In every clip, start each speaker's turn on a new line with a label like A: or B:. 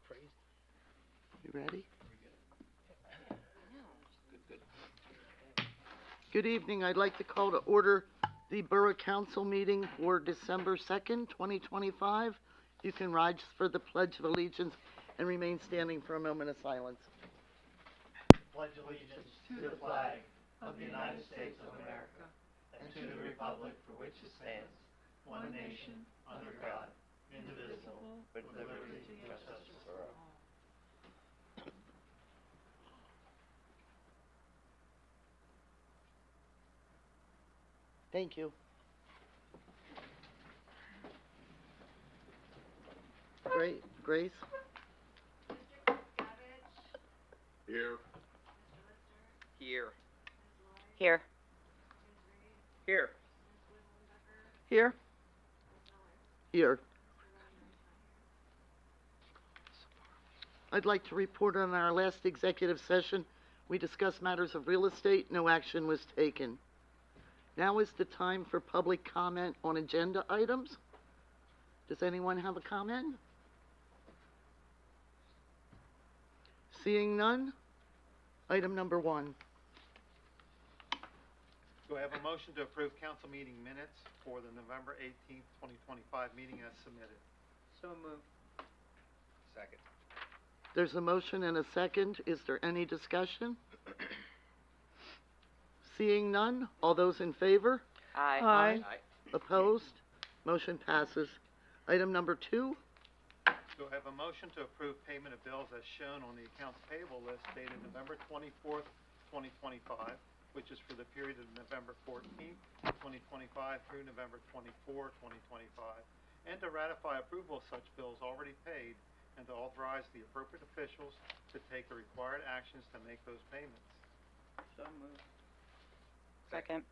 A: Crazy.
B: You ready?
A: Good.
B: Good evening. I'd like to call to order the Borough Council meeting for December 2nd, 2025. You can rise for the Pledge of Allegiance and remain standing for a moment of silence.
A: Pledge allegiance to the flag of the United States of America and to the republic for which it stands, one nation, under God, indivisible, with liberty and justice for all.
B: Thank you. Great. Grace?
C: Here.
D: Here.
E: Here.
D: Here.
E: Here.
B: Here. I'd like to report on our last executive session. We discussed matters of real estate. No action was taken. Now is the time for public comment on agenda items. Does anyone have a comment? Seeing none, item number 1.
F: Do I have a motion to approve council meeting minutes for the November 18th, 2025 meeting as submitted?
D: So moved.
A: Second.
B: There's a motion and a second. Is there any discussion? Seeing none, all those in favor?
E: Aye.
D: Aye.
B: Opposed? Motion passes. Item number 2.
F: Do I have a motion to approve payment of bills as shown on the accounts payable list dated November 24th, 2025, which is for the period of November 14th, 2025 through November 24th, 2025, and to ratify approval of such bills already paid and to authorize the appropriate officials to take the required actions to make those payments?
D: So moved.
E: Second.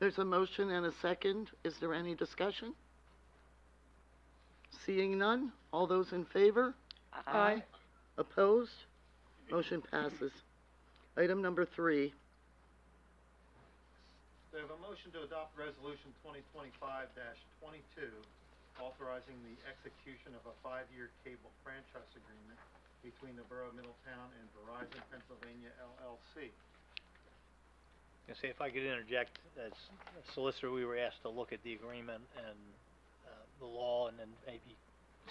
B: There's a motion and a second. Is there any discussion? Seeing none, all those in favor?
E: Aye.
B: Opposed? Motion passes. Item number 3.
F: Do I have a motion to adopt Resolution 2025-22, authorizing the execution of a 5-year cable franchise agreement between the Borough of Middletown and Verizon Pennsylvania LLC?
A: Say, if I could interject, as a solicitor, we were asked to look at the agreement and the law, and then maybe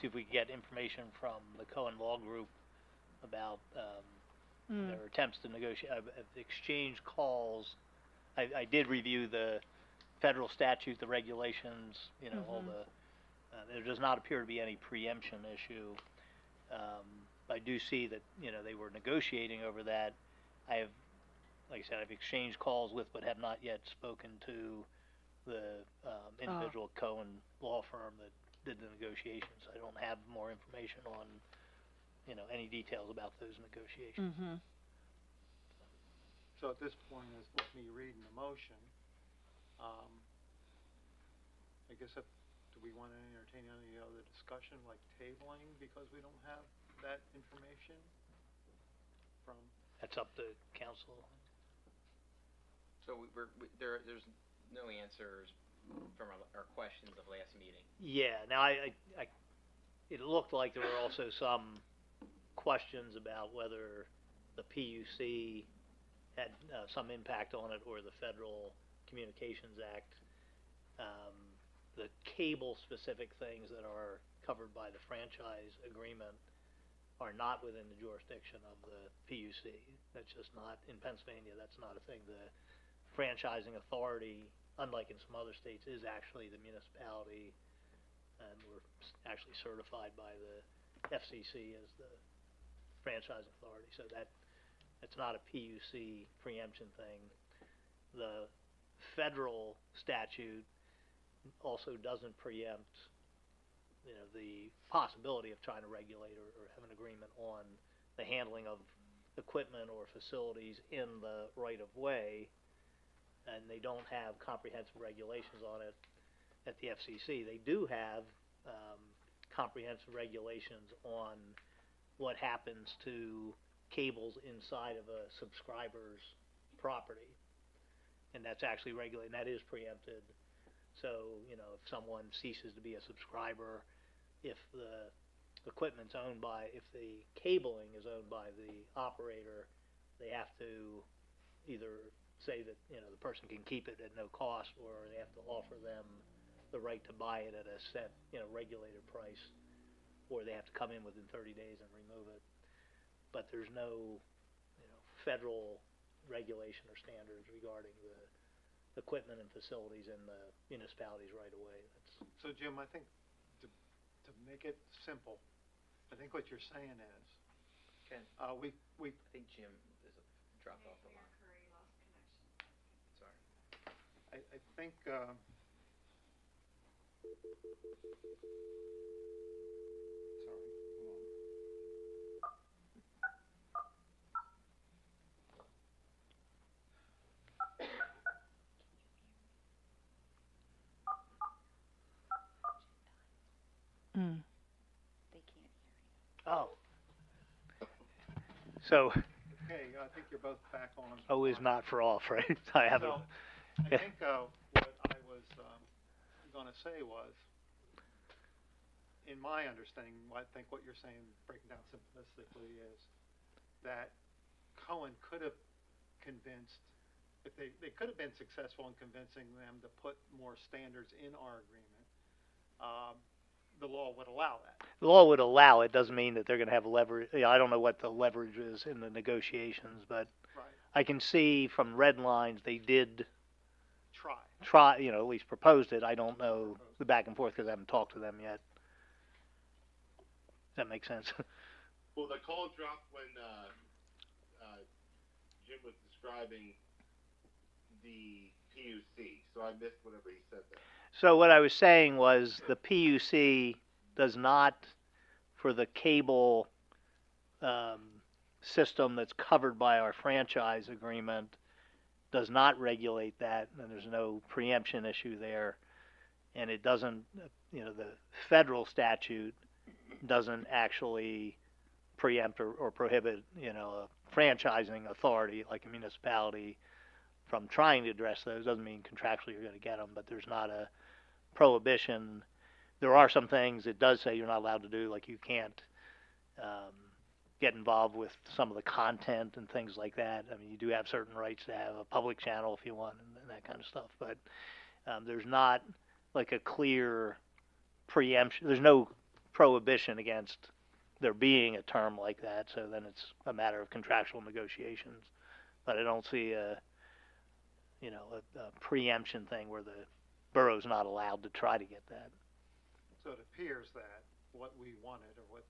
A: see if we could get information from the Cohen Law Group about their attempts to negotiate. I've exchanged calls. I did review the federal statute, the regulations, all the, there does not appear to be any preemption issue. I do see that, they were negotiating over that. Like I said, I've exchanged calls with, but have not yet spoken to the individual Cohen law firm that did the negotiations. I don't have more information on, any details about those negotiations.
F: So at this point, as with me reading the motion, I guess do we want to entertain any other discussion, like tabling, because we don't have that information from?
A: That's up to council.
D: So there's no answers from our questions of last meeting.
A: Yeah, now it looked like there were also some questions about whether the PUC had some impact on it, or the Federal Communications Act. The cable-specific things that are covered by the franchise agreement are not within the jurisdiction of the PUC. That's just not, in Pennsylvania, that's not a thing. The franchising authority, unlike in some other states, is actually the municipality, and we're actually certified by the FCC as the franchising authority. So that's not a PUC preemption thing. The federal statute also doesn't preempt, the possibility of trying to regulate or have an agreement on the handling of equipment or facilities in the right of way, and they don't have comprehensive regulations on it at the FCC. They do have comprehensive regulations on what happens to cables inside of a subscriber's property, and that's actually regulated, and that is preempted. So, if someone ceases to be a subscriber, if the equipment's owned by, if the cabling is owned by the operator, they have to either say that, you know, the person can keep it at no cost, or they have to offer them the right to buy it at a set, you know, regulated price, or they have to come in within 30 days and remove it. But there's no, you know, federal regulation or standards regarding the equipment and facilities in the municipalities right away.
F: So Jim, I think to make it simple, I think what you're saying is,
D: Ken,
F: we,
D: I think Jim is dropped off the line. Sorry.
F: I think, sorry, hold on.
B: Mm.
E: They can't
A: Oh. So,
F: Okay, I think you're both back on.
A: O is not for off, right? I have
F: So,
A: a,
F: I think, what I was, gonna say was, in my understanding, I think what you're saying, breaking down simplistically, is that Cohen could have convinced, if they could have been successful in convincing them to put more standards in our agreement, the law would allow that.
A: the law would allow it, doesn't mean that they're gonna have leverage. You know, I don't know what the leverage is in the negotiations, but
F: Right.
A: I can see from red lines, they did
F: Try.
A: you know, at least proposed it. I don't know the back and forth because I haven't talked to them yet. Does that make sense?
C: Well, the call dropped when Jim was describing the PUC, so I missed whatever he said there.
A: So what I was saying was the PUC does not, for the cable system that's covered by our franchise agreement, does not regulate that, and there's no preemption issue there. And it doesn't, you know, the federal statute doesn't actually preempt or prohibit, you know, a franchising authority like a municipality from trying to address those. Doesn't mean contractually you're going to get them, but there's not a prohibition. There are some things it does say you're not allowed to do, like you can't get involved with some of the content and things like that. I mean, you do have certain rights to have a public channel if you want and that kind of stuff, but there's not like a clear preemption. There's no prohibition against there being a term like that, so then it's a matter of contractual negotiations. But I don't see a preemption thing where the borough's not allowed to try to get that.
F: So it appears that what we wanted, or what,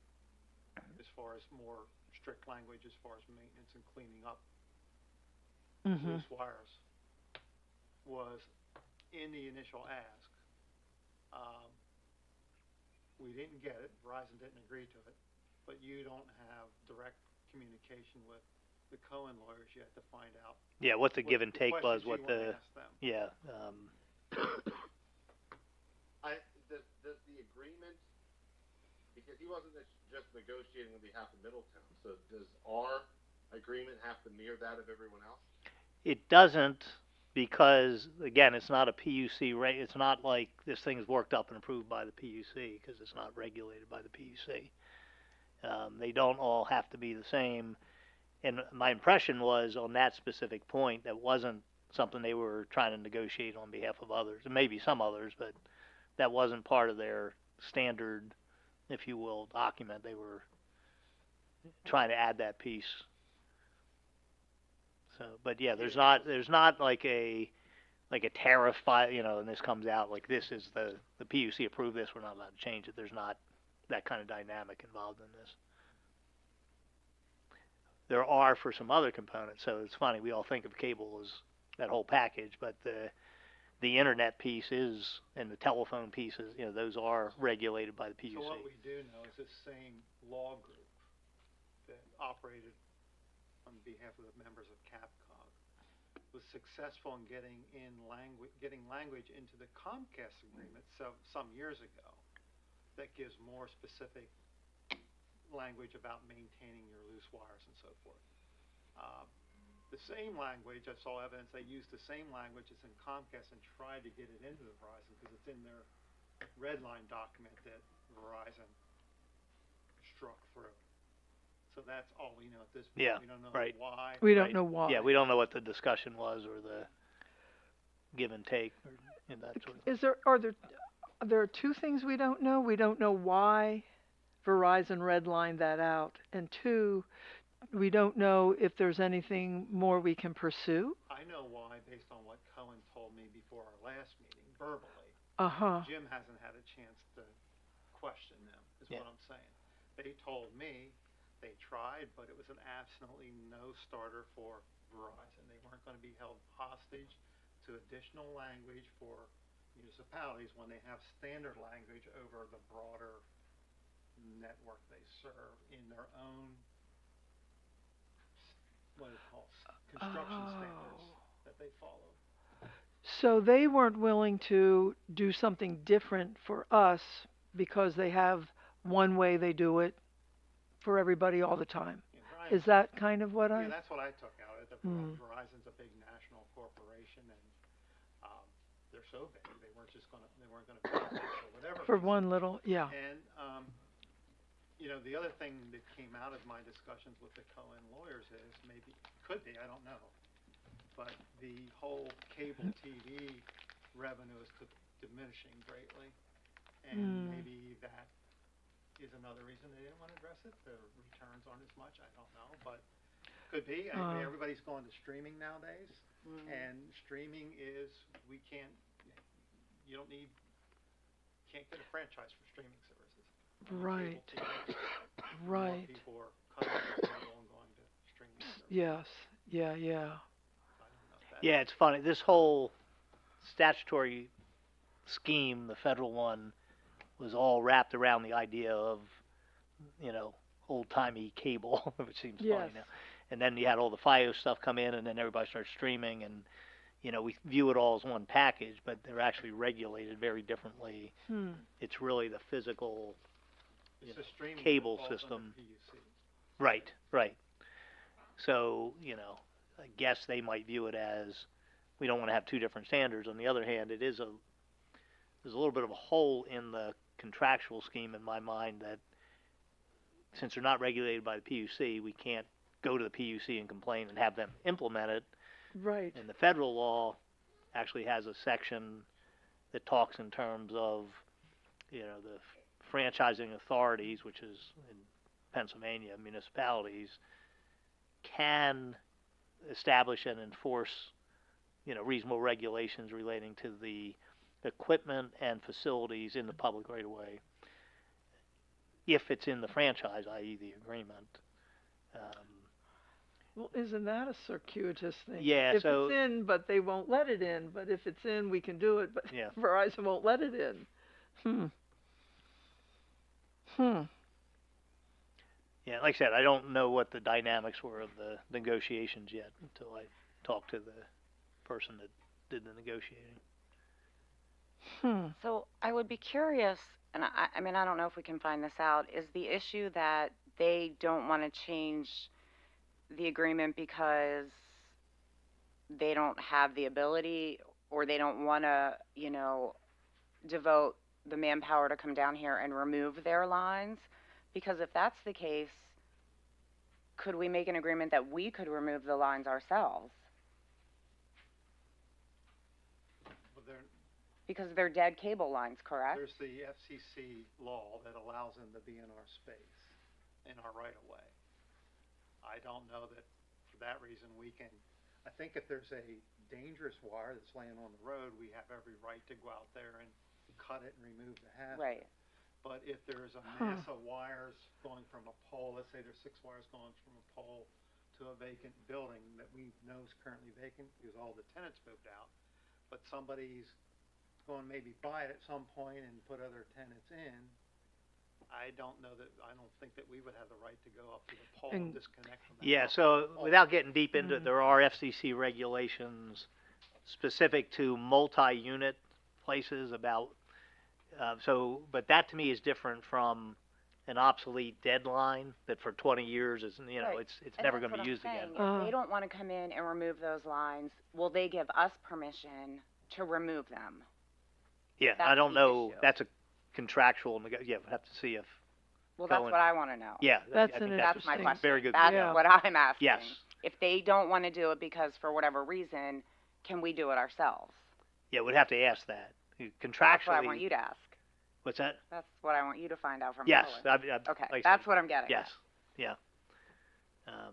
F: as far as more strict language, as far as maintenance and cleaning up
B: Mm-hmm.
F: loose wires, was in the initial ask. We didn't get it, Verizon didn't agree to it, but you don't have direct communication with the Cohen lawyers yet to find out.
A: Yeah, what the give and
F: the
A: take was,
F: questions you
A: what
F: wanna
A: the,
F: ask them.
A: yeah,
C: Does the agreement, because he wasn't just negotiating on behalf of Middletown, so does our agreement have to mirror that of everyone else?
A: it doesn't, because, again, it's not a PUC it's not like this thing's worked up and approved by the PUC, because it's not regulated by the PUC. They don't all have to be the same, and my impression was, on that specific point, that wasn't something they were trying to negotiate on behalf of others, and maybe some others, but that wasn't part of their standard, if you will, document. They were trying to add that piece. So, but yeah, there's not like a tariff you know, and this comes out like this is the PUC approved this, we're not allowed to change it. There's not that kind of dynamic involved in this. There are for some other components, so it's funny, we all think of cable as that whole package, but the internet piece is, and the telephone pieces, you know, those are regulated by the PUC.
F: So what we do know is this same law group that operated on behalf of the members of CAPCOG was successful in getting language into the Comcast agreement some years ago that gives more specific language about maintaining your loose wires and so forth. The same language, I saw evidence they used the same language that's in Comcast and tried to get it into the Verizon because it's in their red line document that Verizon So that's all we know at this point.
A: Yeah,
F: We don't know
A: right.
F: why.
E: We don't
A: Right.
E: know why.
A: Yeah, we don't know what the discussion was or the give and take or that sort of thing.
E: There are two things we don't know. We don't know why Verizon redlined that out, and two, we don't know if there's anything more we can pursue.
F: I know why, based on what Cohen told me before our last meeting, verbally.
E: Uh-huh.
F: Jim hasn't had a chance to question them, is
A: Yeah.
F: what I'm saying. They told me they tried, but it was an absolutely no starter for Verizon. They weren't gonna be held hostage to additional language for municipalities when they have standard language over the broader network they serve in their own, what is it called, construction standards that they follow.
E: So they weren't willing to do something different for us because they have one way they do it for everybody all the time.
F: Yeah, Verizon-
E: Is that kind of what
F: Yeah, that's what I took out of it. Verizon's a big national corporation, and they're so big they weren't gonna pay attention or whatever.
E: for
F: reason.
E: one little, yeah.
F: And the other thing that came out of my discussions with the Cohen lawyers is maybe could be, I don't know, but the whole cable TV revenue is diminishing greatly, and maybe that is another reason they didn't want to address it. The returns aren't as much. I don't know, but could be. I mean, everybody's going to streaming nowadays, and streaming is can't get a franchise for streaming services.
E: Right.
F: Cable TV, more
E: Right.
F: people are cutting their cable and going to streaming services.
E: Yes. Yeah.
F: I don't know if that-
A: Yeah, it's funny. This whole statutory scheme, the federal one, was all wrapped around the idea of, old-timey cable, which seems
E: Yes.
A: funny now. And then you had all the FiOS stuff come in, and then everybody started streaming, and, we view it all as one package, but they're actually regulated very differently. It's really the physical,
F: It's the streaming that
A: cable
F: falls under
A: system.
F: PUC.
A: right. So, I guess they might view it as, we don't want to have two different standards. On the other hand, there's a little bit of a hole in the contractual scheme in my mind that since they're not regulated by the PUC, we can't go to the PUC and complain and have them implement it.
E: Right.
A: And the federal law actually has a section that talks in terms of, the franchising authorities, which is in Pennsylvania, municipalities, can establish and enforce, reasonable regulations relating to the equipment and facilities in the public right of way, if it's in the franchise, i.e. the agreement.
E: Well, isn't that a circuitous thing?
A: Yeah,
E: If
A: so-
E: it's in, but they won't let it in, but if it's in, we can do it, but
A: Yeah.
E: Verizon won't let it in.
A: Yeah, like I said, I don't know what the dynamics were of the negotiations yet until I talked to the person that did the negotiating.
E: So
G: I would be curious, and I mean, I don't know if we can find this out, is the issue that they don't want to change the agreement because they don't have the ability or they don't want to, devote the manpower to come down here and remove their lines? Because if that's the case, could we make an agreement that we could remove the lines ourselves?
F: But there-
G: Because they're dead cable lines, correct?
F: There's the FCC law that allows them to be in our space, in our right of way. I don't know that for that reason we can, I think if there's a dangerous wire that's laying on the road, we have every right to go out there and cut it and remove the hazard.
G: Right.
F: But if there's a mass of wires going from a pole, let's say there's 6 wires going from a pole to a vacant building that we know is currently vacant because all the tenants moved out, but somebody's going to maybe buy it at some point and put other tenants in, I don't think that we would have the right to go up to the pole and
E: And-
F: disconnect from that.
A: Yeah, so without getting deep into it, there are FCC regulations specific to multi-unit places about, but that to me is different from an obsolete deadline that for 20 years is,
G: Right.
A: it's
G: And
A: never
G: that's
A: going to
G: what
A: be
G: I'm
A: used again.
G: saying. If they don't want to come in and remove those lines, will they give us permission to remove them?
A: Yeah, I
G: That's
A: don't
G: the
A: know,
G: issue.
A: that's a contractual, we'll have to see if
G: Well, that's
A: going-
G: what I wanna know.
A: Yeah.
E: That's
A: I think
E: an
G: That's my
E: interesting-
G: question.
A: Very good.
G: That's
E: Yeah.
G: what I'm asking.
A: Yes.
G: If they don't wanna do it because for whatever reason, can we do it ourselves?
A: Yeah, we'd have to ask that.
G: That's what I want
A: Contractually,
G: you to ask.
A: what's that?
G: That's what I want you to find out from
A: Yes,
G: Owen.
A: okay,
G: Okay,
A: like I
G: that's
A: said,
G: what I'm getting at.
A: yes, yeah.
G: I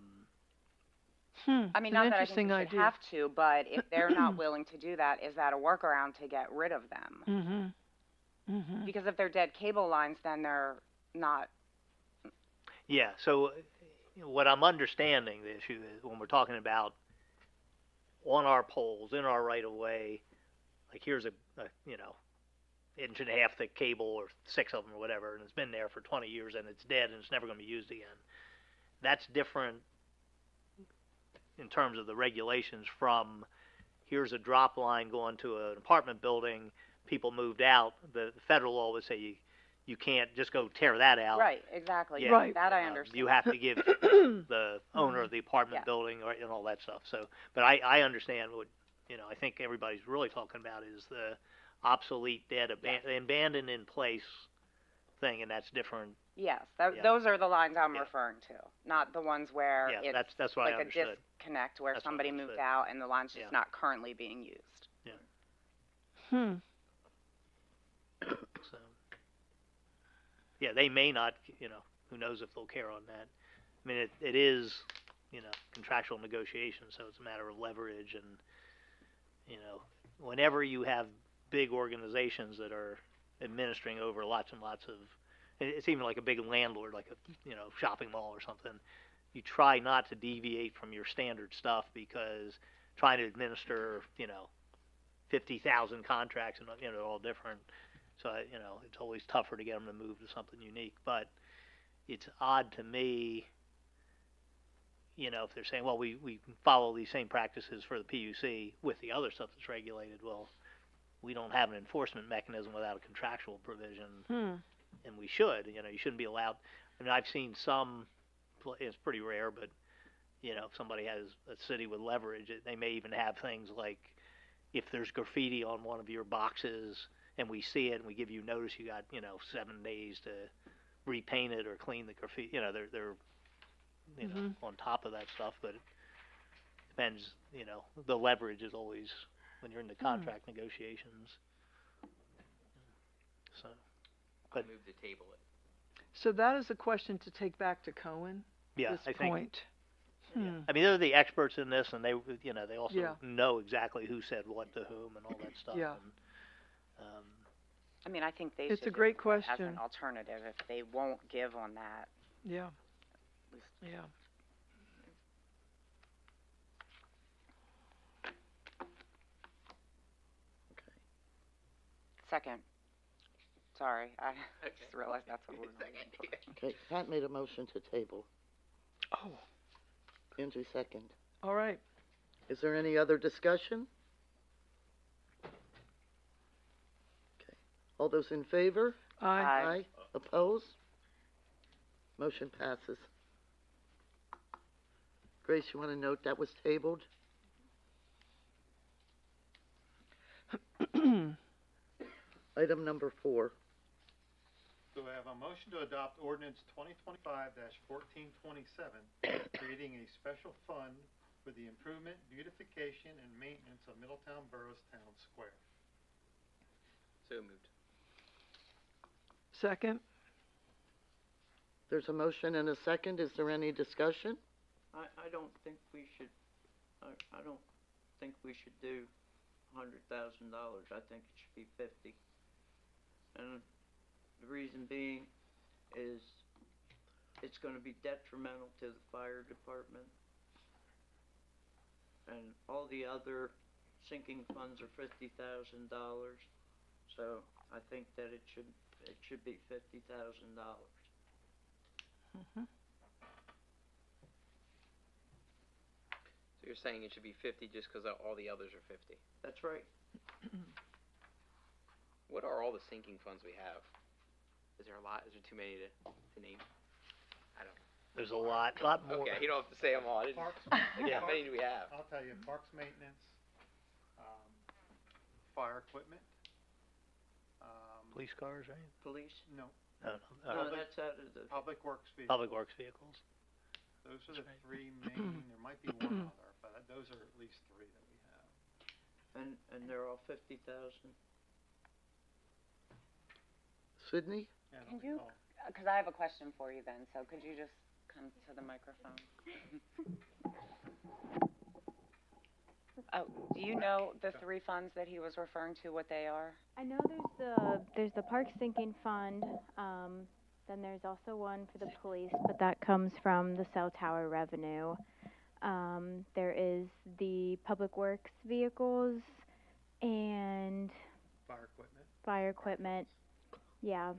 G: mean,
E: It's
G: not
E: an
G: that I think
E: interesting
G: we should
E: idea.
G: have to, but if they're not willing to do that, is that a workaround to get rid of them?
E: Mm-hmm. Mm-hmm.
G: Because if they're dead cable lines, then they're not.
A: Yeah, so what I'm understanding the issue is when we're talking about on our poles, in our right of way, like here's a inch and a half thick cable or 6 of them or whatever, and it's been there for 20 years and it's dead and it's never going to be used again. That's different in terms of the regulations from here's a drop line going to an apartment building, people moved out. The federal law would say you can't just go tear that out.
G: Right, exactly.
A: Yeah.
E: Right.
G: That I understand.
A: You have to give the owner of the apartment
G: Yeah.
A: building and all that stuff. So, but I understand what, I think everybody's really talking about is the obsolete, dead, abandoned in place thing, and that's different.
G: Yes,
A: Yeah.
G: those are the lines I'm
A: Yeah.
G: referring to, not the ones where
A: Yeah,
G: it's
A: that's what I
G: like a
A: understood.
G: disconnect where
A: That's what I
G: somebody moved
A: understood.
G: out and the line's just
A: Yeah.
G: not currently being used.
E: Hmm.
A: So, yeah, they may not, who knows if they'll care on that. I mean, it is, contractual negotiation, so it's a matter of leverage and, whenever you have big organizations that are administering over lots and lots of, it's even like a big landlord, like a, shopping mall or something, you try not to deviate from your standard stuff because trying to administer, 50,000 contracts and, they're all different. So, it's always tougher to get them to move to something unique. But it's odd to me, if they're saying, well, we follow these same practices for the PUC with the other stuff that's regulated. Well, we don't have an enforcement mechanism without a contractual provision, and we should. You shouldn't be allowed. I mean, I've seen some, it's pretty rare, but, if somebody has a city with leverage, they may even have things like if there's graffiti on one of your boxes and we see it and we give you notice, you got, 7 days to repaint it or clean the graffiti. They're on top of that stuff, but it depends, the leverage is always when you're in the contract negotiations. So, but
D: Move to table it.
E: So that is a question to take back to Cohen.
A: yeah,
E: This
A: I think,
E: point.
A: I mean, they're the experts in this, and they also
E: Yeah.
A: know exactly who said what to whom and all that stuff.
E: Yeah.
A: And,
G: I mean, I think they
E: It's
G: should
E: a great
G: do it as
E: question.
G: an alternative if they won't give on that.
E: Yeah. Yeah.
G: Second. Sorry, I
D: Okay.
G: just realized that's what we're doing.
B: Okay, Pat made a motion to table.
E: Oh,
B: Andrew second.
E: all right.
B: Is there any other discussion? Okay. All those in favor?
E: Aye.
B: Opposed? Motion passes. Grace, you want to note that was tabled? Item number 4.
F: So I have a motion to adopt ordinance 2025-1427, creating a special fund for the improvement, beautification, and maintenance of Middletown Borough's Town Square.
D: So moved.
E: Second.
B: There's a motion and a second. Is there any discussion?
H: I don't think we should, I don't think we should do $100,000. I think it should be 50. And the reason being is it's gonna be detrimental to the fire department. And all the other sinking funds are $50,000. So I think that it should be $50,000.
D: So you're saying it should be 50 just because all the others are 50?
H: That's right.
D: What are all the sinking funds we have? Is there a lot? Is there too many to name? I don't.
A: there's a lot more.
D: Okay, you don't have to say them all. I didn't.
F: Parks,
D: Like,
A: Yeah.
D: how many do we have?
F: I'll tell you, parks maintenance, fire equipment,
A: Police cars, right?
H: Police,
F: no,
H: No, that's out of the,
F: Public Works vehicles.
A: Public Works vehicles.
F: Those are the
A: That's right.
F: three main, there might be one other, but those are at least three that we have.
H: and they're all 50,000.
B: Sydney?
F: Yeah, I
G: Can
F: don't
G: you-
F: recall.
G: Because I have a question for you then, so could you just come to the microphone? Oh, do you know the three funds that he was referring to, what they are?
I: I know there's the park sinking fund, then there's also one for the police, but that comes from the cell tower revenue. There is the public works vehicles and
F: Fire equipment.
I: fire equipment, yeah.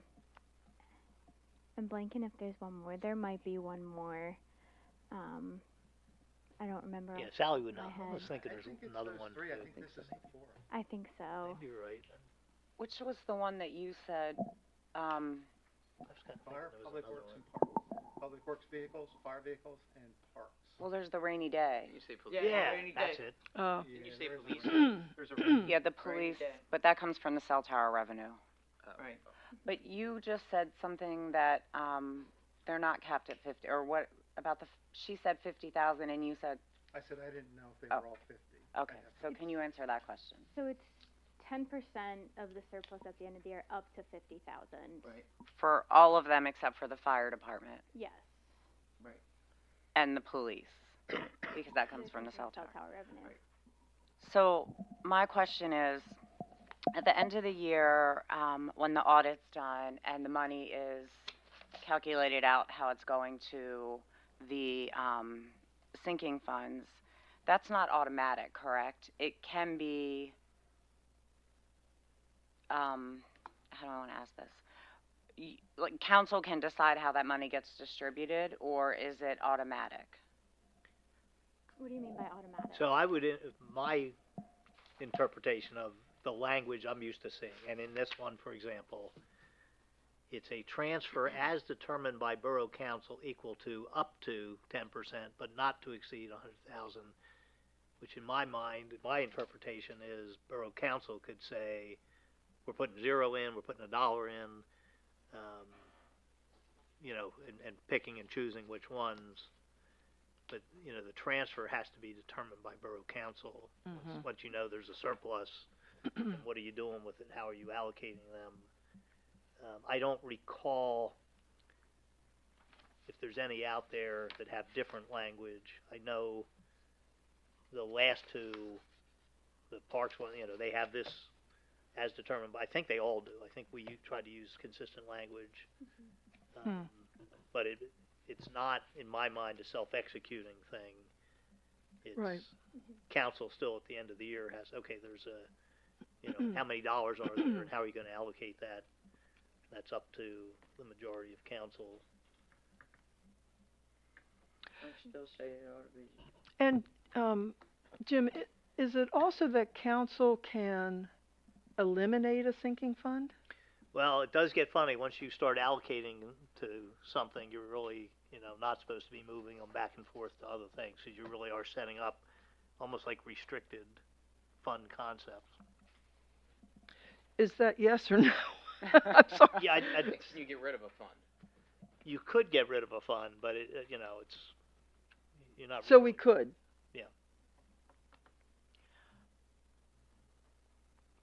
I: I'm blanking if there's one more, there might be one more, I don't remember.
A: Yeah, Sally would know.
I: my
A: I was
I: head.
A: thinking
F: I
A: there's
F: think it's
A: another
F: those
A: one
F: three, I
A: too.
F: think this is the fourth.
I: I think so.
A: Maybe you're right.
G: Which was the one that you said,
A: I was kinda thinking
F: Fire,
A: there was
F: Public
A: another
F: Works
A: one.
F: and Parks. Public Works vehicles, fire vehicles, and parks.
G: well, there's the rainy day.
D: You say police.
H: Yeah,
A: Yeah,
H: rainy
A: that's
H: day.
A: it.
E: Oh,
F: Yeah,
D: you say
F: there's a
D: police?
F: rainy- There's a rainy-
G: Yeah, the
H: Rainy
G: police,
H: day.
G: but that comes from the cell tower revenue.
H: Right.
G: But you just said something that, they're not capped at 50, or what, about the, she said 50,000 and you said,
F: I said I didn't know if they
G: Oh.
F: were all 50.
G: okay,
F: I have-
G: so can you answer that question?
I: So it's 10% of the surplus at the end of the year, up to 50,000.
H: Right.
G: For all of them except for the fire department
I: Yes.
G: and the police, because that comes from the cell tower.
I: revenue.
G: So my question is, at the end of the year, when the audit's done and the money is calculated out how it's going to the sinking funds, that's not automatic, correct? It can be, how do I want to ask this? Like, council can decide how that money gets distributed, or is it automatic?
I: What do you mean by automatic?
A: So I would, my interpretation of the language I'm used to seeing, and in this one, for example, it's a transfer as determined by Borough Council equal to up to 10%, but not to exceed 100,000, which in my mind, my interpretation is Borough Council could say, we're putting zero in, we're putting $1 in, and picking and choosing which ones. But, the transfer has to be determined by Borough Council. Once you know there's a surplus, and what are you doing with it? How are you allocating them? I don't recall if there's any out there that have different language. I know the last two, the parks one, they have this as determined, but I think they all do. I think we tried to use consistent language. But it's not, in my mind, a self-executing thing. It's
E: Right.
A: council still at the end of the year has, okay, there's how many dollars are there and how are you gonna allocate that? That's up to the majority of council.
H: I still say it ought to be.
E: and, Jim, is it also that council can eliminate a sinking fund?
A: Well, it does get funny, once you start allocating to something, you're really, not supposed to be moving them back and forth to other things, because you really are setting up almost like restricted fund concepts.
E: Is that yes or no? I'm sorry.
A: Yeah,
D: Can you get rid of a fund?
A: you could get rid of a fund, but it's, you're not.
E: So
A: really-
E: we could.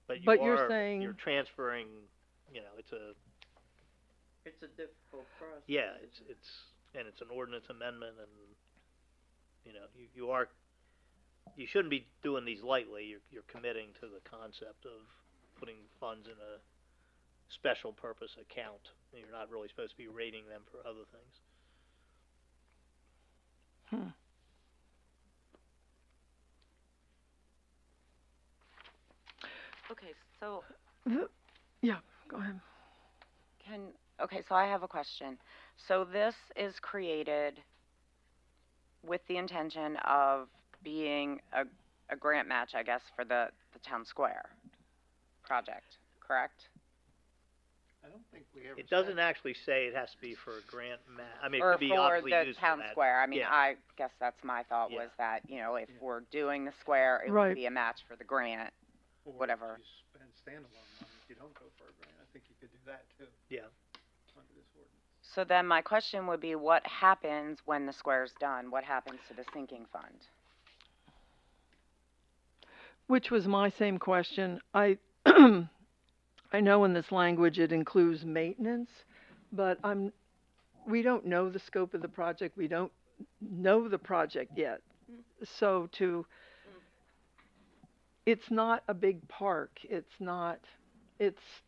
E: But you're saying-
A: You're transferring, it's a,
H: It's a difficult process.
A: yeah, it's an ordinance amendment and, you shouldn't be doing these lightly. You're committing to the concept of putting funds in a special purpose account. You're not really supposed to be rating them for other things.
G: Okay, so
E: Yeah, go ahead.
G: okay, so I have a question. So this is created with the intention of being a grant match, I guess, for the town square project, correct?
F: I don't think we ever
A: It
F: said-
A: doesn't actually say it has to be for a grant I mean, it
G: Or
A: could be
G: for
A: obviously
G: the
A: used for
G: town
A: that.
G: square, I mean,
A: Yeah.
G: I guess that's my thought
A: Yeah.
G: was that, if
F: Yeah.
G: we're doing the square, it
E: Right.
G: would be a match for the grant.
F: or
G: whatever.
F: if you spend standalone money, if you don't go for a grant, I think you could do that too.
A: Yeah.
F: Under
G: So then my question would be, what happens when the square's done? What happens to the sinking fund?
E: Which was my same question. I know in this language it includes maintenance, but we don't know the scope of the project. We don't know the project yet. So it's not a big park. It's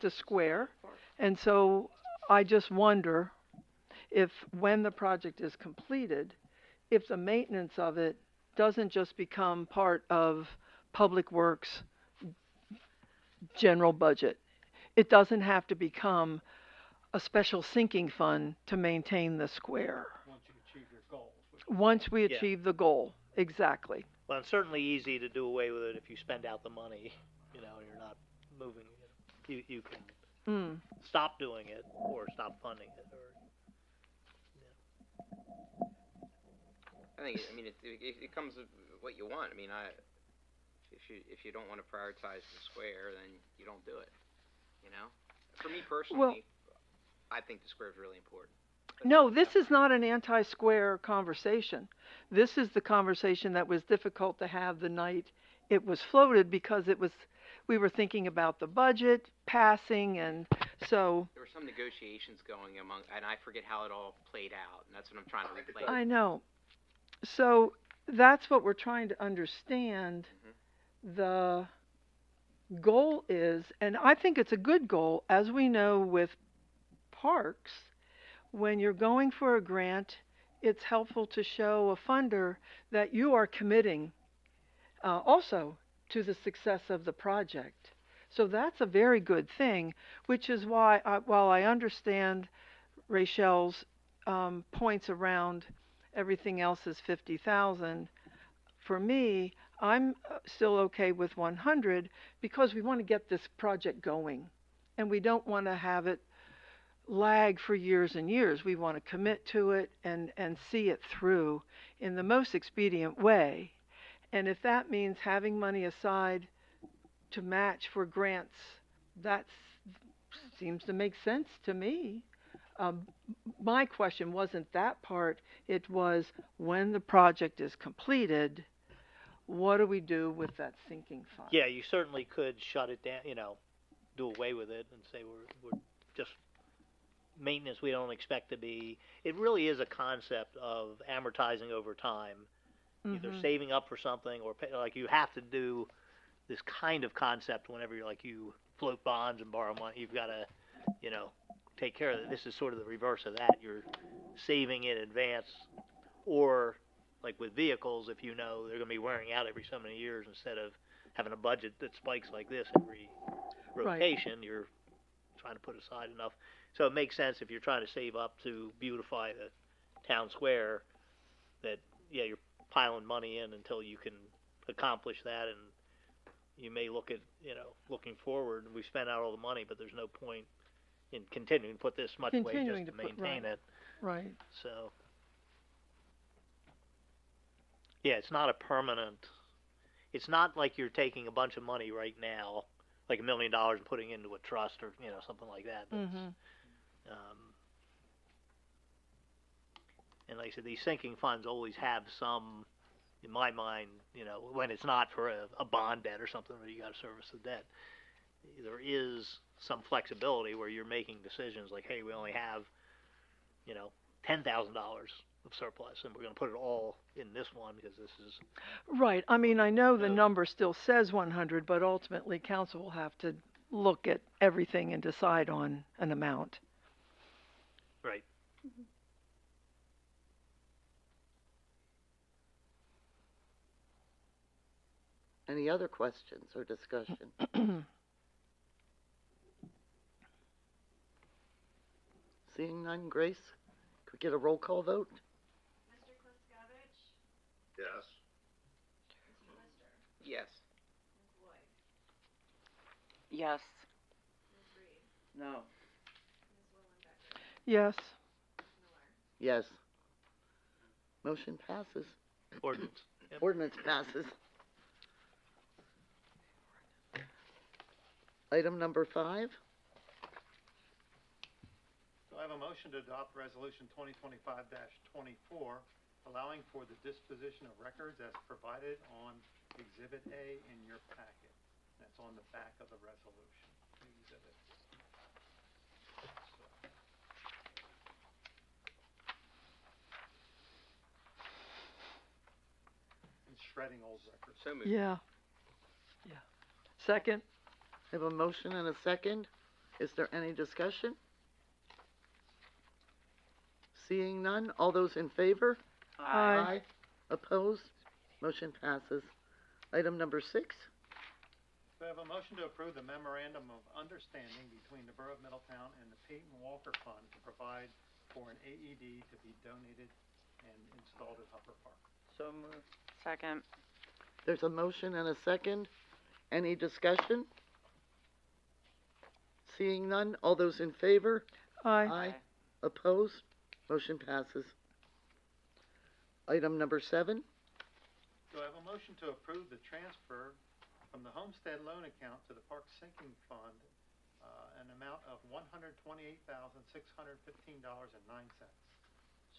E: the square. And so I just wonder if when the project is completed, if the maintenance of it doesn't just become part of Public Works general budget. It doesn't have to become a special sinking fund to maintain the square.
F: Once you achieve your goals.
E: Once we
A: Yeah.
E: achieve the goal, exactly.
A: Well, it's certainly easy to do away with it if you spend out the money, you know, and you're not moving it. You can stop doing it or stop funding it, or
D: I think, it comes with what you want. I mean, if you don't want to prioritize the square, then you don't do it. You know, for me personally, I think the square is really important.
E: No, this is not an anti-square conversation. This is the conversation that was difficult to have the night it was floated because we were thinking about the budget passing, and so.
D: There were some negotiations going and I forget how it all played out, and that's what I'm trying to replay.
E: I know. So that's what we're trying to understand. The goal is, and I think it's a good goal, as we know with parks, when you're going for a grant, it's helpful to show a funder that you are committing also to the success of the project. So that's a very good thing, which is why, while I understand Rachel's points around everything else is 50,000, for me, I'm still okay with 100 because we want to get this project going, and we don't want to have it lag for years and years. We want to commit to it and see it through in the most expedient way. And if that means having money aside to match for grants, that seems to make sense to me. My question wasn't that part. It was, when the project is completed, what do we do with that sinking fund?
A: yeah, you certainly could shut it down, you know, do away with it and say we're just maintenance we don't expect to be. It really is a concept of amortizing over time, either saving up for something or like you have to do this kind of concept whenever you're like you float bonds and borrow money. You've got to, you know, take care of it. This is sort of the reverse of that. You're saving in advance, or like with vehicles, if you know they're going to be wearing out every so many years, instead of having a budget that spikes like this every rotation, you're trying to put aside enough. So it makes sense if you're trying to save up to beautify the town square, that, yeah, you're piling money in until you can accomplish that, and you may look at, you know, looking forward, we spent out all the money, but there's no point in continuing to put this much weight just to maintain it.
E: Right.
A: So, yeah, it's not a permanent, it's not like you're taking a bunch of money right now, like $1 million and putting into a trust or, you know, something like that. And like I said, these sinking funds always have some, in my mind, you know, when it's not for a bond debt or something where you got to service the debt, there is some flexibility where you're making decisions like, hey, we only have, you know, $10,000 of surplus, and we're going to put it all in this one because this is
E: right. I mean, I know the number still says 100, but ultimately council will have to look at everything and decide on an amount.
A: right.
B: Any other questions or discussion? Seeing none, Grace, could we get a roll call vote?
C: Yes.
D: Yes.
G: Yes.
H: No.
E: Yes.
B: Yes. Motion passes.
A: Ordinance. Yep.
B: Ordinance passes. Item number 5.
F: I have a motion to adopt resolution 2025-24, allowing for the disposition of records as provided on Exhibit A in your packet? That's on the back of the resolution, the exhibit. And shredding old records.
D: So moved.
E: Yeah. Yeah. Second?
B: I have a motion and a second. Is there any discussion? Seeing none, all those in favor?
E: Aye.
B: Opposed? Motion passes. Item number 6.
F: Do I have a motion to approve the memorandum of understanding between the Borough of Middletown and the Peyton Walker Fund to provide for an AED to be donated and installed at Hopper Park?
H: So moved.
G: Second.
B: There's a motion and a second. Any discussion? Seeing none, all those in favor?
E: Aye.
B: Opposed? Motion passes. Item number 7.
F: Do I have a motion to approve the transfer from the homestead loan account to the Park Sinking Fund, an amount of $128,615.09?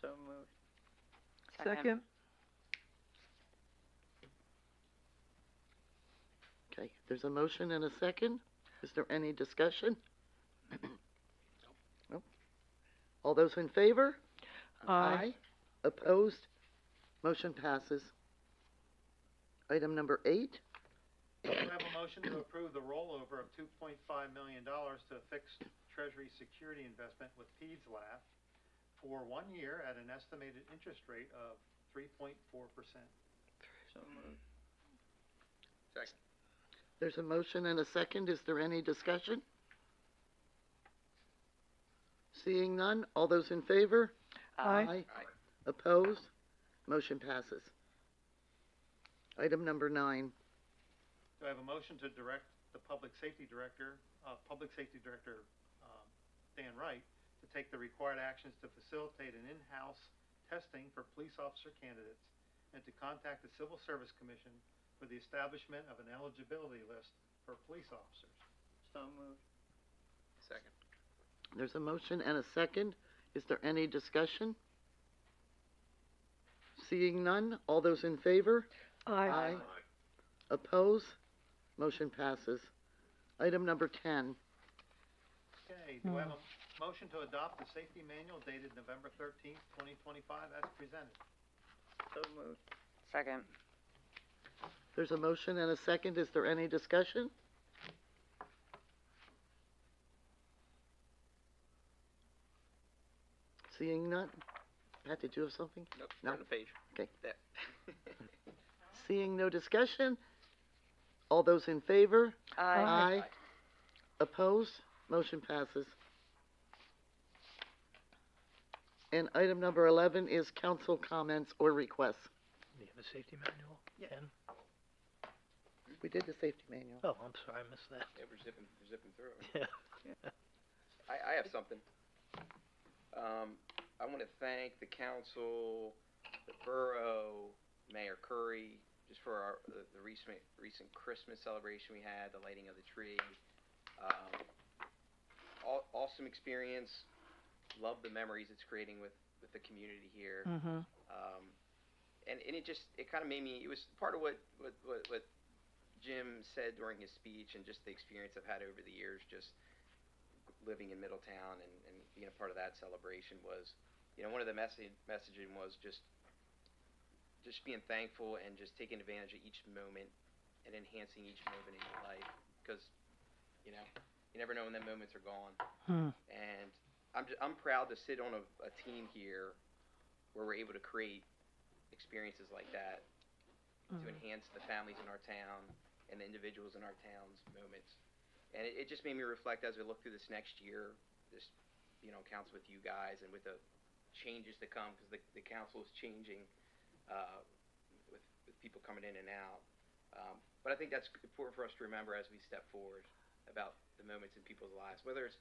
H: So moved.
E: Second?
B: Okay, there's a motion and a second. Is there any discussion? No. All those in favor?
E: Aye.
B: Opposed? Motion passes. Item number 8.
F: Do I have a motion to approve the rollover of $2.5 million to a fixed Treasury security investment with PedsLab for 1 year at an estimated interest rate of 3.4%?
H: So moved.
D: Second.
B: There's a motion and a second. Is there any discussion? Seeing none, all those in favor?
E: Aye.
D: Aye.
B: Opposed? Motion passes. Item number 9.
F: Do I have a motion to direct the Public Safety Director, Dan Wright, to take the required actions to facilitate an in-house testing for police officer candidates and to contact the Civil Service Commission for the establishment of an eligibility list for police officers?
H: So moved.
D: Second.
B: There's a motion and a second. Is there any discussion? Seeing none, all those in favor?
E: Aye.
B: Opposed? Motion passes. Item number 10.
F: Okay, do I have a motion to adopt the safety manual dated November 13th, 2025 as presented?
H: So moved.
G: Second.
B: There's a motion and a second. Is there any discussion? Seeing none. Pat, did you have something?
D: Nope.
B: No.
D: Turn the page.
B: Okay.
D: There.
B: Seeing no discussion, all those in favor?
G: Aye.
B: Opposed? Motion passes. And item number 11 is council comments or requests.
A: Do you have a safety manual?
H: Yeah.
A: Ken?
B: We did the safety manual.
A: Oh, I'm sorry, I missed that.
D: Yeah, we're zipping through it.
A: Yeah.
D: I have something. I want to thank the council, the borough, Mayor Curry, just for the recent Christmas celebration we had, the lighting of the tree. Awesome experience. Love the memories it's creating with the community here.
E: Mm-hmm.
D: And it kind of made me. It was part of what Jim said during his speech, and just the experience I've had over the years, just living in Middletown and being a part of that celebration was, one of the messaging was just being thankful and just taking advantage of each moment and enhancing each moment in your life, because you never know when them moments are gone. And I'm proud to sit on a team here where we're able to create experiences like that to enhance the families in our town and the individuals in our town's moments. And it just made me reflect as we look through this next year, this council with you guys and with the changes to come, because the council is changing with people coming in and out. But I think that's important for us to remember as we step forward about the moments in people's lives, whether it's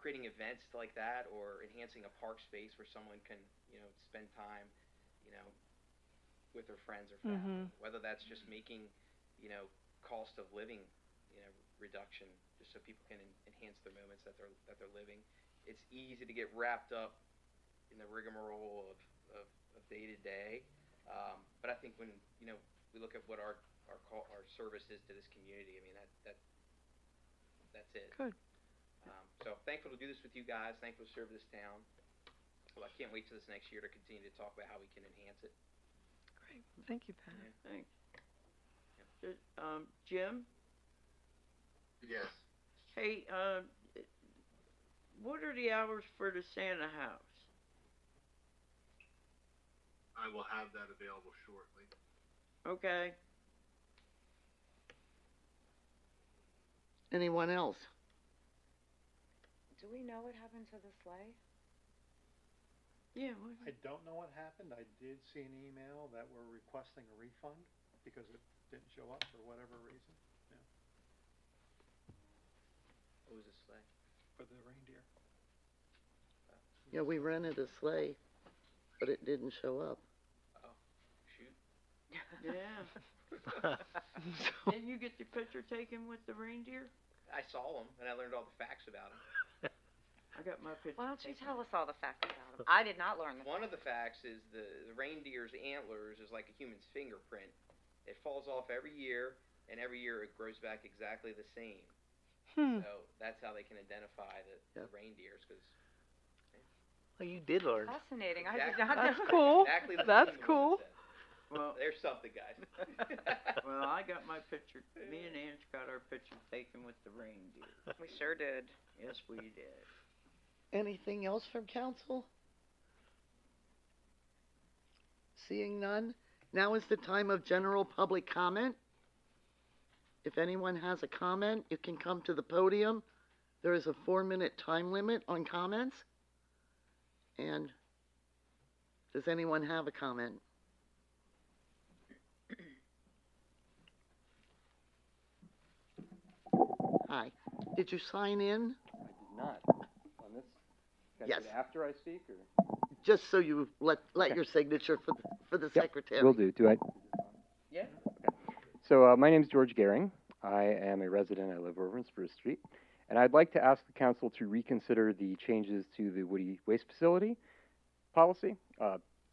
D: creating events like that or enhancing a park space where someone can spend time with their friends or family, whether that's just making cost of living reduction, just so people can enhance their moments that they're living, it's easy to get wrapped up in the rigmarole of day to day. But I think when, you know, we look at what our service is to this community, I mean, that's it.
E: Good.
D: So thankful to do this with you guys, thankful to serve this town. Well, I can't wait till this next year to continue to talk about how we can enhance it.
E: Great. Thank you, Pat.
H: Thanks. Jim?
C: Yes.
H: Hey, what are the hours for the Santa house?
C: I will have that available shortly.
H: Okay.
B: Anyone else?
G: Do we know what happened to the sleigh?
H: Yeah,
F: I don't know what happened. I did see an email that we're requesting a refund because it didn't show up for whatever reason.
D: What was this like?
F: For the reindeer.
B: Yeah, we rented a sleigh, but it didn't show up.
D: Oh, shoot.
H: yeah. Didn't you get the picture taken with the reindeer?
D: I saw him, and I learned all the facts about him.
H: I got my picture
G: Why don't you
H: taken.
G: tell us all the facts about him? I did not learn the
D: One of the facts is the reindeer's antlers is like a human's fingerprint. It falls off every year, and every year it grows back exactly the same. So that's how they can identify the reindeers. Cause,
A: Well, you did learn.
G: Fascinating. I
D: Exactly.
G: did not know.
E: That's cool.
D: exactly the
E: That's
D: same as
E: cool.
D: what it says.
H: Well,
D: There's something, guys.
H: well, I got my picture. Me and Ange got our picture taken with the reindeer.
G: We sure did.
H: Yes, we did.
B: Anything else from council? Seeing none, now is the time of general public comment. If anyone has a comment, you can come to the podium. There is a 4-minute time limit on comments. And does anyone have a comment? Hi. Did you sign in?
J: I did not. On this, can I
B: Yes.
J: do it after I speak, or?
B: Just so you let
J: Okay.
B: your signature for the
J: Yep,
B: secretary.
J: Will do. Do I?
D: Yeah.
J: So my name is George Gehring. I am a resident. I live over on Spruce Street. And I'd like to ask the council to reconsider the changes to the Woody Waste Facility policy,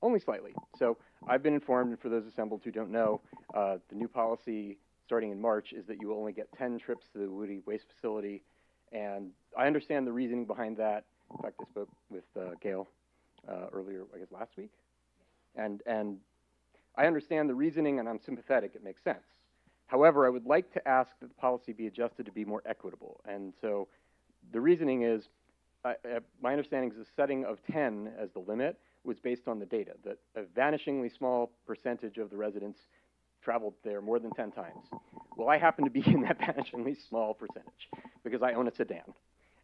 J: only slightly. So I've been informed, and for those assembled who don't know, the new policy starting in March is that you will only get 10 trips to the Woody Waste Facility. And I understand the reasoning behind that. In fact, I spoke with Gail earlier, I guess last week. And I understand the reasoning, and I'm sympathetic. It makes sense. However, I would like to ask that the policy be adjusted to be more equitable. And so the reasoning is, my understanding is the setting of 10 as the limit was based on the data, that a vanishingly small percentage of the residents traveled there more than 10 times. Well, I happen to be in that vanishingly small percentage because I own a sedan.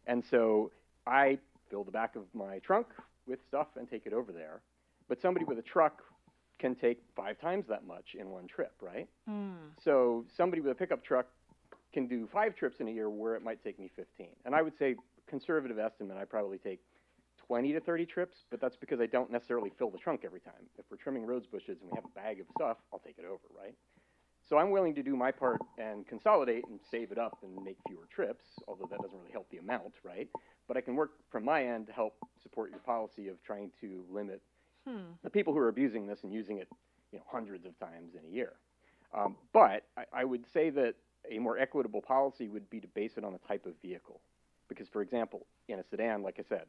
J: And so I fill the back of my trunk with stuff and take it over there. But somebody with a truck can take 5 times that much in one trip, right? So somebody with a pickup truck can do 5 trips in a year where it might take me 15. And I would say, conservative estimate, I probably take 20 to 30 trips, but that's because I don't necessarily fill the trunk every time. If we're trimming rose bushes and we have a bag of stuff, I'll take it over, right? So I'm willing to do my part and consolidate and save it up and make fewer trips, although that doesn't really help the amount, right? But I can work from my end to help support your policy of trying to limit the people who are abusing this and using it, you know, hundreds of times in a year. But I would say that a more equitable policy would be to base it on the type of vehicle. Because, for example, in a sedan, like I said,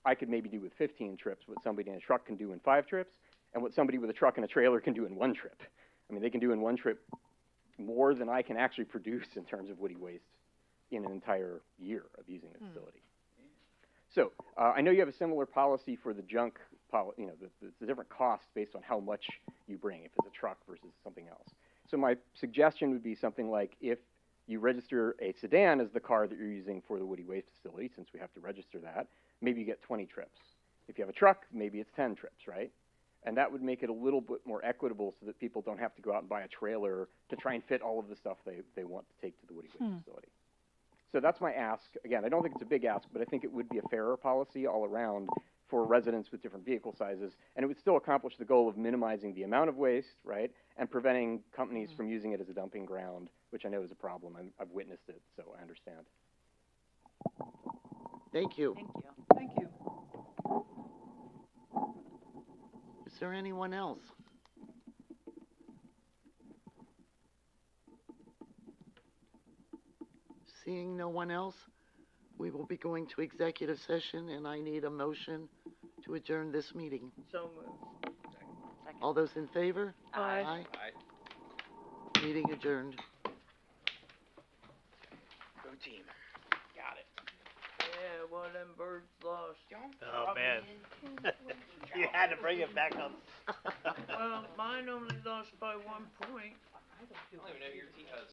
J: I could maybe do with 15 trips what somebody in a truck can do in 5 trips, and what somebody with a truck and a trailer can do in 1 trip. I mean, they can do in 1 trip more than I can actually produce in terms of woody waste in an entire year of using the facility. So I know you have a similar policy for the junk, you know, the different costs based on how much you bring, if it's a truck versus something else. So my suggestion would be something like, if you register a sedan as the car that you're using for the Woody Waste Facility, since we have to register that, maybe you get 20 trips. If you have a truck, maybe it's 10 trips, right? And that would make it a little bit more equitable so that people don't have to go out and buy a trailer to try and fit all of the stuff they want to take to the Woody Waste Facility. So that's my ask. Again, I don't think it's a big ask, but I think it would be a fairer policy all around for residents with different vehicle sizes, and it would still accomplish the goal of minimizing the amount of waste, right, and preventing companies from using it as a dumping ground, which I know is a problem. I've witnessed it, so I understand.
B: Thank you.
G: Thank you.
E: Thank you.
B: Is there anyone else? Seeing no one else, we will be going to executive session, and I need a motion to adjourn this meeting.
H: So moved.
B: All those in favor?
E: Aye.
B: Aye.
D: Aye.
B: Meeting adjourned.
D: Go team. Got it.
H: Yeah, well, them birds lost.
A: Oh, man. You had to bring it back up.
H: Well, mine only lost by 1 point.
D: I don't even know your team.